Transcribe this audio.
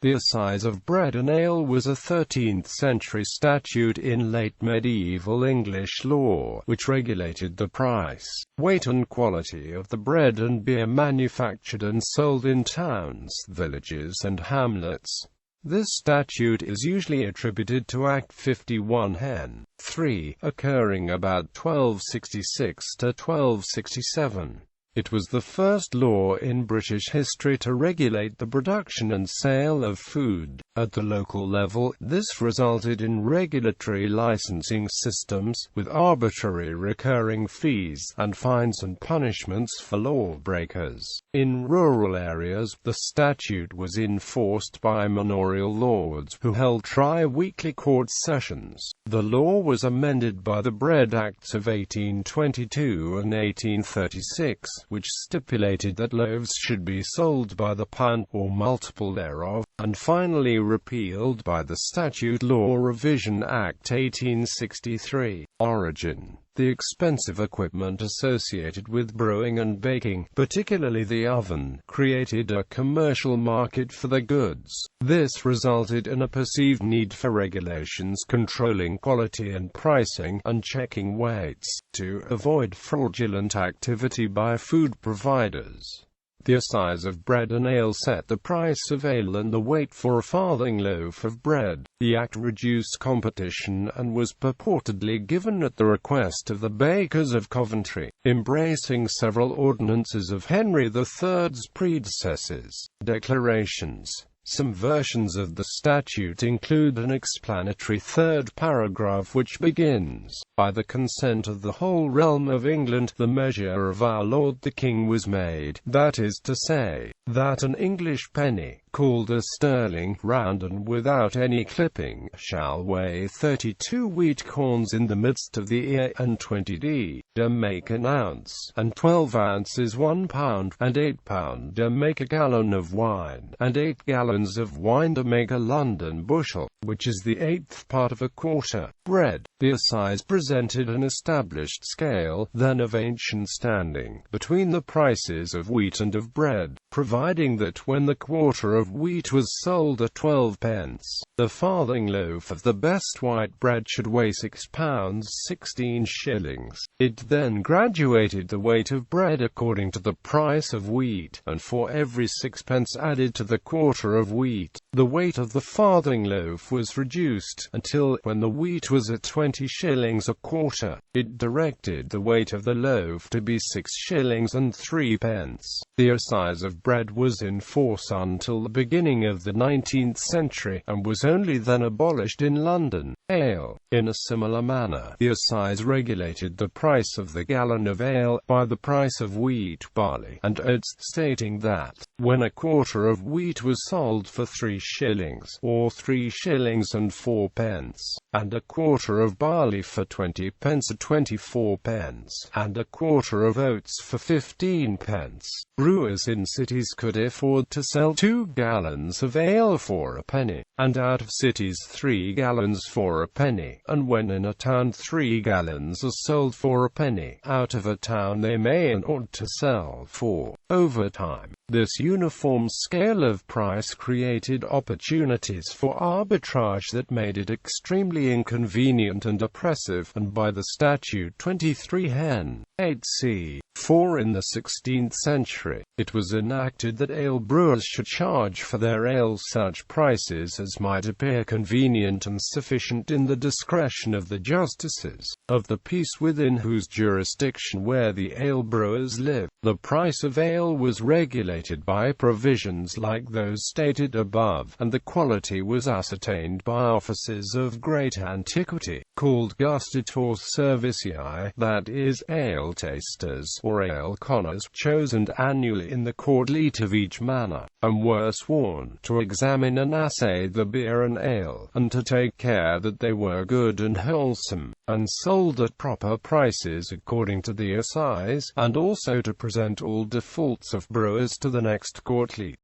The Assize of Bread and Ale was a 13th-century statute in late medieval English law, which regulated the price, weight and quality of the bread and beer manufactured and sold in towns, villages and hamlets. This statute is usually attributed to Act 51 Hen.III, occurring about 1266 to 1267. It was the first law in British history to regulate the production and sale of food. At the local level, this resulted in regulatory licensing systems, with arbitrary recurring fees, and fines and punishments for lawbreakers. In rural areas, the statute was enforced by manorial lords, who held tri-weekly court sessions. The law was amended by the Bread Acts of 1822 and 1836, which stipulated that loaves should be sold by the pound, or multiple thereof, and finally repealed by the Statute Law Revision Act 1863. Origin: the expensive equipment associated with brewing and baking, particularly the oven, created a commercial market for the goods. This resulted in a perceived need for regulations controlling quality and pricing, and checking weights, to avoid fraudulent activity by food providers. The Assize of Bread and Ale set the price of ale and the weight for a farthing loaf of bread. The Act reduced competition and was purportedly given at the request of the bakers of Coventry, embracing several ordinances of Hen.III's predecessors. Declarations. Some versions of the statute include an explanatory third paragraph which begins, "By the consent of the whole realm of England, the measure of our Lord the King was made, that is to say, that an English penny, called a sterling, round and without any clipping, shall weigh 32 wheat corns in the midst of the ear, and 20 make an ounce, and 12 ounces 1 pound, and 8 pound make a gallon of wine, and 8 gallons of wine make a London bushel, which is the 1/8 part of a quarter." Bread. The Assize presented an established scale, then of ancient standing, between the prices of wheat and of bread, providing that when the quarter of wheat was sold at 12 pence, the farthing loaf of the best white bread should weigh 6 pounds 16 shillings. It then graduated the weight of bread according to the price of wheat, and for every 6 pence added to the quarter of wheat, the weight of the farthing loaf was reduced, until, when the wheat was at 20 shillings a quarter, it directed the weight of the loaf to be 6 shillings and 3 pence. The Assize of Bread was in force until the beginning of the 19th century, and was only then abolished in London. Ale. In a similar manner, the Assize regulated the price of the gallon of ale by the price of wheat, barley, and oats, stating that, when a quarter of wheat was sold for 3 shillings, or 3 shillings and 4 pence, and a quarter of barley for 20 pence or 24 pence, and a quarter of oats for 15 pence, brewers in cities could afford to sell 2 gallons of ale for a penny, and out of cities 3 gallons for a penny, and when in a town 3 gallons are sold for a penny, out of a town they may and ought to sell for. Over time, this uniform scale of price created opportunities for arbitrage that made it extremely inconvenient and oppressive, and by the Statute 23 Hen.III. In the 16th century, it was enacted that ale brewers should charge for their ale such prices as might appear convenient and sufficient in the discretion of the justices of the peace within whose jurisdiction where the ale brewers live. The price of ale was regulated by provisions like those stated above, and the quality was ascertained by officers of great antiquity, called gustatores servicii, that is, ale tasters, or ale conners, chosen annually in the courtleet of each manor, and were sworn to examine and assay the beer and ale, and to take care that they were good and wholesome, and sold at proper prices according to the Assize, and also to present all defaults of brewers to the next courtleet.